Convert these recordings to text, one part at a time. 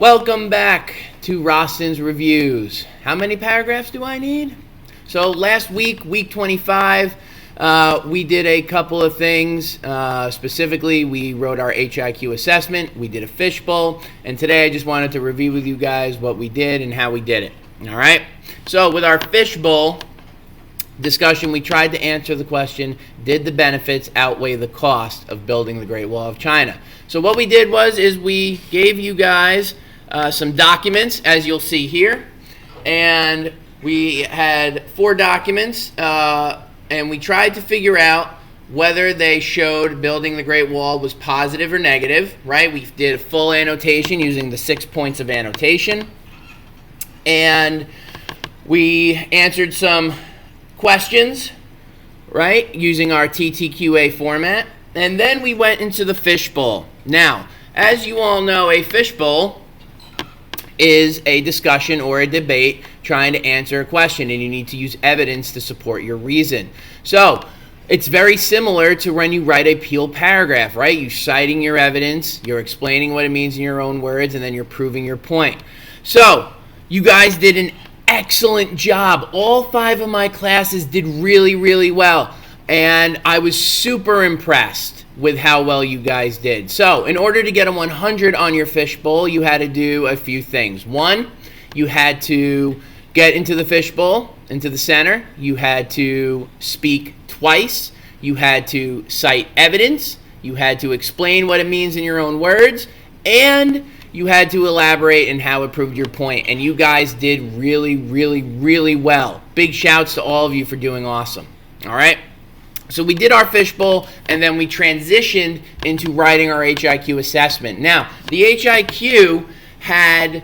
Welcome back to Rosten Reviews. How many paragraphs do I need? So last week, week 25, we did a couple of things. Specifically, we wrote our HIQ assessment, we did a fishbowl, and today I just wanted to review with you guys what we did and how we did it. All right? So with our fishbowl discussion, we tried to answer the question, did the benefits outweigh the cost of building the Great Wall of China? So what we did is we gave you guys some documents, as you'll see here, and we had 4 documents, and we tried to figure out whether they showed building the Great Wall was positive or negative, right? We did a full annotation using the 6 points of annotation, and we answered some questions, right, using our TTQA format, and then we went into the fishbowl. Now, as you all know, a fishbowl is a discussion or a debate trying to answer a question, and you need to use evidence to support your reason. So it's very similar to when you write a Peel paragraph, right? You're citing your evidence, you're explaining what it means in your own words, and then you're proving your point. So you guys did an excellent job. All 5 of my classes did really, really well, and I was super impressed with how well you guys did. So in order to get a 100 on your fishbowl, you had to do a few things. 1, you had to get into the fishbowl, into the center. You had to speak twice. You had to cite evidence. You had to explain what it means in your own words. And you had to elaborate on how it proved your point. And you guys did really, really, really well. Big shouts to all of you for doing awesome. All right? So we did our fishbowl, and then we transitioned into writing our HIQ assessment. Now, the HIQ had,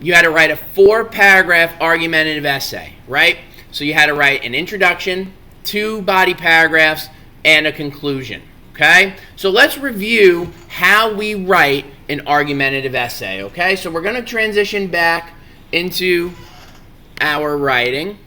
you had to write a 4-paragraph argumentative essay, right? So you had to write an introduction, 2 body paragraphs, and a conclusion, okay? So let's review how we write an argumentative essay, okay? So we're going to transition back into our writing.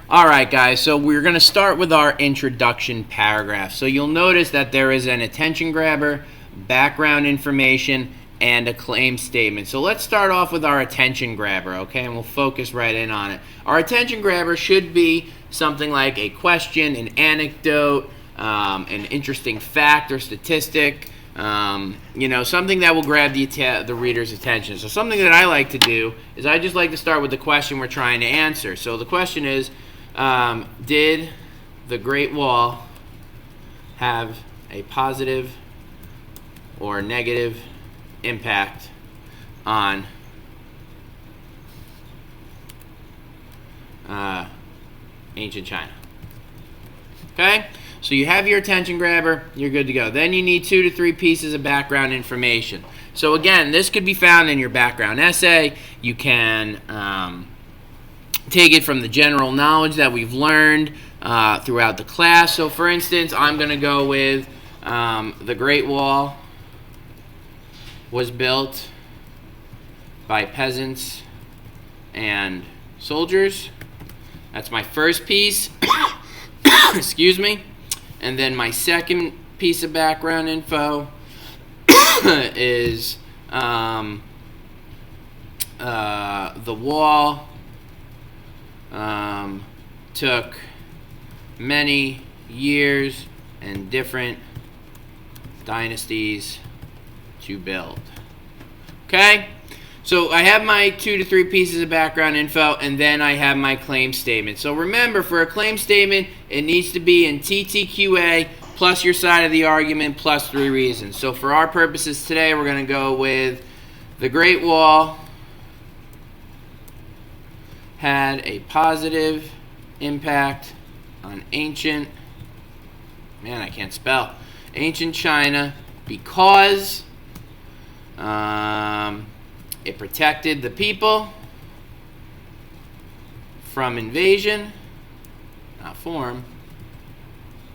All right, guys, so we're going to start with our introduction paragraph. So you'll notice that there is an attention grabber, background information, and a claim statement. So let's start off with our attention grabber, okay, and we'll focus right in on it. Our attention grabber should be something like a question, an anecdote, an interesting fact or statistic, you know, something that will grab the reader's attention. So something that I like to do is I just like to start with the question we're trying to answer. So the question is, did the Great Wall have a positive or negative impact on ancient China? Okay? So you have your attention grabber, you're good to go. Then you need 2 to 3 pieces of background information. So again, this could be found in your background essay. You can take it from the general knowledge that we've learned throughout the class. So for instance, I'm going to go with the Great Wall was built by peasants and soldiers. That's my first piece. Excuse me. And then my second piece of background info is the wall took many years and different dynasties to build. Okay? So I have my 2 to 3 pieces of background info, and then I have my claim statement. So remember, for a claim statement, it needs to be in TTQA plus your side of the argument plus 3 reasons. So for our purposes today, we're going to go with the Great Wall had a positive impact on ancient China because it protected the people from invasion, from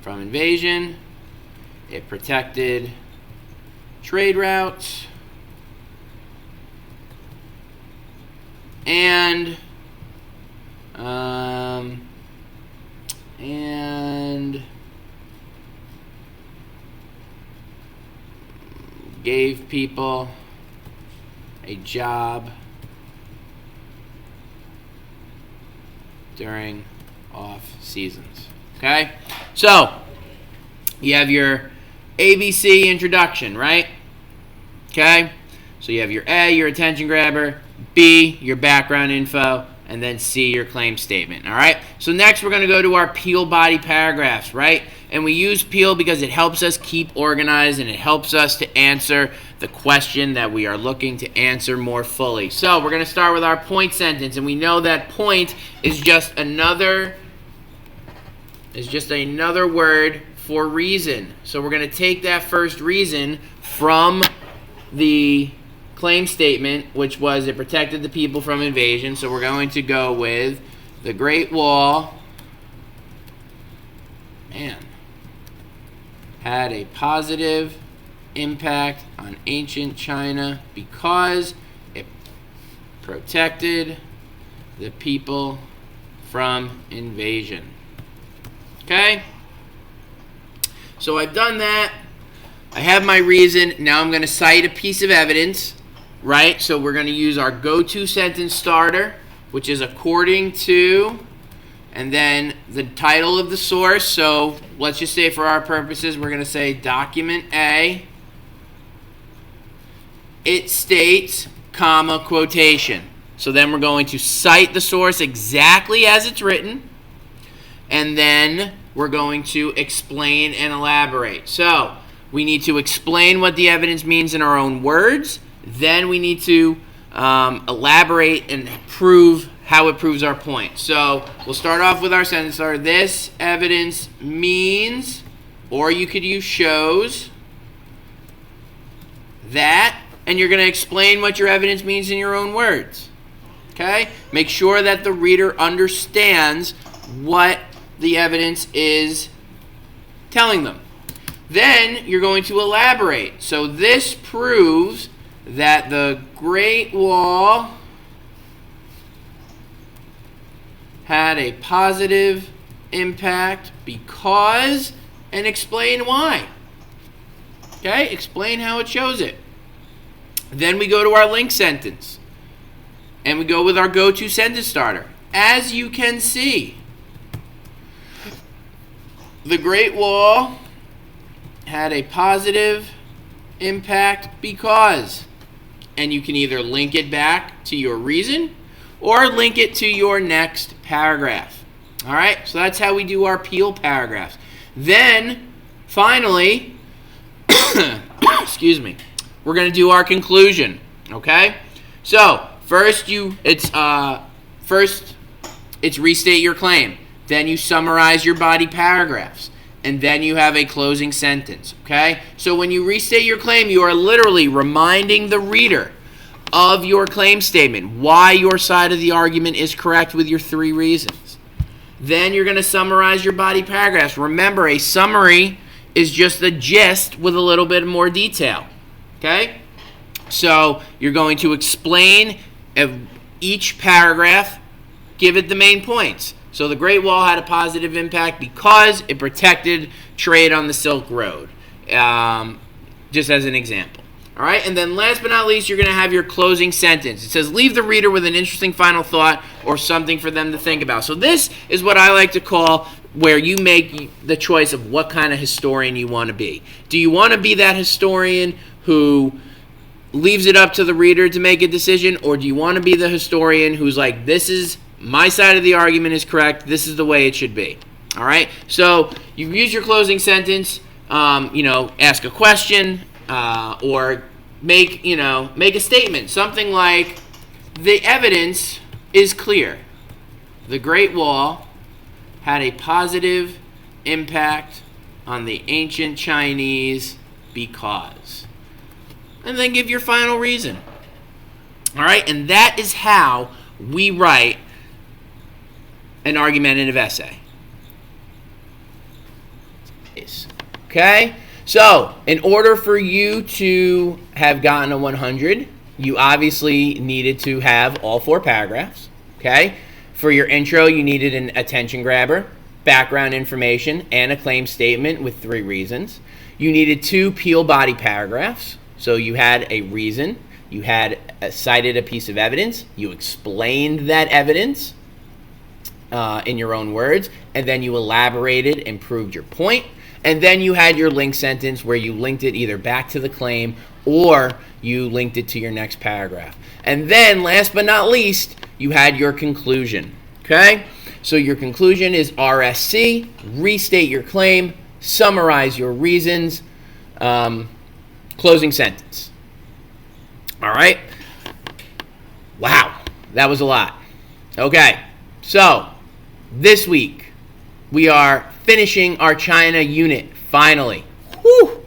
invasion. It protected trade routes and gave people a job during off seasons. Okay? So, you have your ABC introduction, right? Okay? So you have your A, your attention grabber, B, your background info, and then C, your claim statement. All right? So next we're going to go to our Peel body paragraphs, right? And we use Peel because it helps us keep organized and it helps us to answer the question that we are looking to answer more fully. So we're going to start with our point sentence, and we know that point is just another word for reason. So we're going to take that first reason from the claim statement, which was it protected the people from invasion. So we're going to go with the Great Wall had a positive impact on ancient China because it protected the people from invasion. Okay? So I've done that. I have my reason. Now I'm going to cite a piece of evidence, right? So we're going to use our go-to sentence starter, which is according to, and then the title of the source. So let's just say for our purposes, we're going to say document A. It states, comma, quotation. So then we're going to cite the source exactly as it's written, and then we're going to explain and elaborate. So we need to explain what the evidence means in our own words. Then we need to elaborate and prove how it proves our point. So we'll start off with our sentence starter. This evidence means, or you could use shows, that, and you're going to explain what your evidence means in your own words. Okay? Make sure that the reader understands what the evidence is telling them. Then you're going to elaborate. So this proves that the Great Wall had a positive impact because, and explain why. Okay? Explain how it shows it. Then we go to our link sentence. And we go with our go-to sentence starter. As you can see, the Great Wall had a positive impact because, and you can either link it back to your reason or link it to your next paragraph. All right, so that's how we do our Peel paragraphs. Then, finally, excuse me, we're going to do our conclusion. Okay, so first it's restate your claim. Then you summarize your body paragraphs. And then you have a closing sentence, okay? So when you restate your claim, you are literally reminding the reader of your claim statement, why your side of the argument is correct with your 3 reasons. Then you're going to summarize your body paragraphs. Remember, a summary is just the gist with a little bit more detail, okay? So you're going to explain each paragraph, give it the main points. So the Great Wall had a positive impact because it protected trade on the Silk Road, just as an example. All right, and then last but not least, you're going to have your closing sentence. It says, leave the reader with an interesting final thought or something for them to think about. So this is what I like to call where you make the choice of what kind of historian you want to be. Do you want to be that historian who leaves it up to the reader to make a decision, or do you want to be the historian who's like, this is my side of the argument is correct. This is the way it should be. All right. So you use your closing sentence. Ask a question or make a statement. Something like, the evidence is clear. The Great Wall had a positive impact on the ancient Chinese because, and then give your final reason. All right. And that is how we write an argumentative essay. Okay? So, in order for you to have gotten a 100, you obviously needed to have all 4 paragraphs. Okay? For your intro, you needed an attention grabber, background information, and a claim statement with 3 reasons. You needed 2 Peel body paragraphs. So you had a reason, you had cited a piece of evidence, you explained that evidence in your own words, and then you elaborated and proved your point, and then you had your link sentence where you linked it either back to the claim or you linked it to your next paragraph. And then, last but not least, you had your conclusion, okay? So your conclusion is RSC, restate your claim, summarize your reasons, closing sentence. All right? Wow, that was a lot. Okay, so this week we are finishing our China unit, finally. Whew!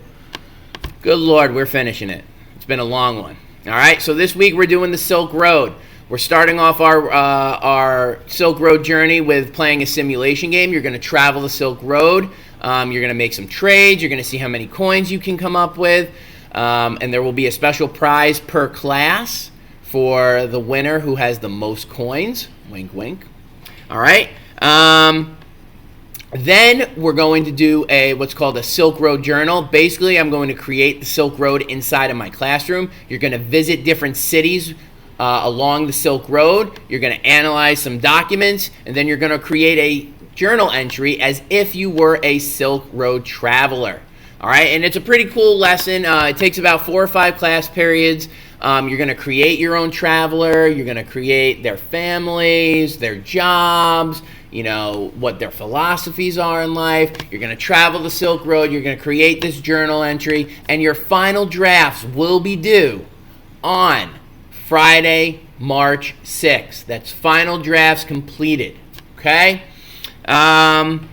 Good Lord, we're finishing it. It's been a long one. All right, so this week we're doing the Silk Road. We're starting off our Silk Road journey with playing a simulation game. You're going to travel the Silk Road. You're going to make some trades. You're going to see how many coins you can come up with. And there will be a special prize per class for the winner who has the most coins. Wink, wink. All right. Then we're going to do what's called a Silk Road journal. Basically, I'm going to create the Silk Road inside of my classroom. You're going to visit different cities along the Silk Road. You're going to analyze some documents, and then you're going to create a journal entry as if you were a Silk Road traveler. All right, and it's a pretty cool lesson. It takes about 4 or 5 class periods. You're going to create your own traveler. You're going to create their families, their jobs, what their philosophies are in life. You're going to travel the Silk Road. You're going to create this journal entry, and your final drafts will be due on Friday, March 6th. That's final drafts completed. Okay? Then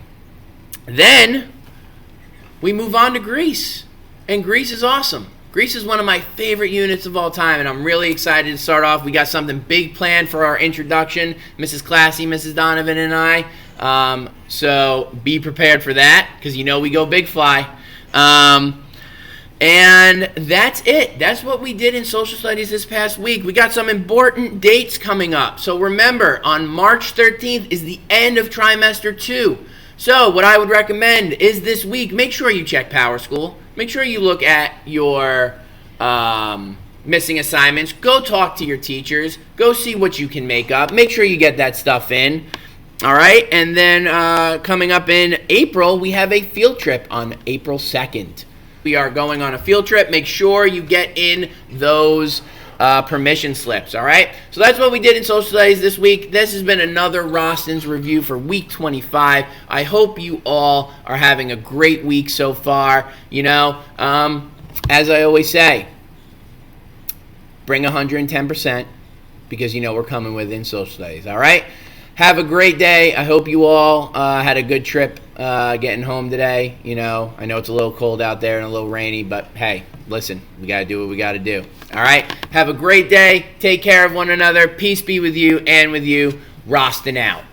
we move on to Greece. And Greece is awesome. Greece is one of my favorite units of all time, and I'm really excited to start off. We got something big planned for our introduction, Mrs. Classy, Mrs. Donovan, and I. So be prepared for that, because we go big fly. And that's it. That's what we did in social studies this past week. We got some important dates coming up. So remember, on March 13th is the end of trimester 2. So what I would recommend is this week, make sure you check Power School. Make sure you look at your missing assignments. Go talk to your teachers. Go see what you can make up. Make sure you get that stuff in. All right? And then coming up in April, we have a field trip on April 2nd. We are going on a field trip. Make sure you get in those permission slips, all right? So that's what we did in social studies this week. This has been another Rosten's Review for week 25. I hope you all are having a great week so far. As I always say, bring 110% because we're coming within social studies, all right? Have a great day. I hope you all had a good trip getting home today. I know it's a little cold out there and a little rainy, but hey, listen, we got to do what we got to do. All right? Have a great day. Take care of one another. Peace be with you and with you. Rosten out.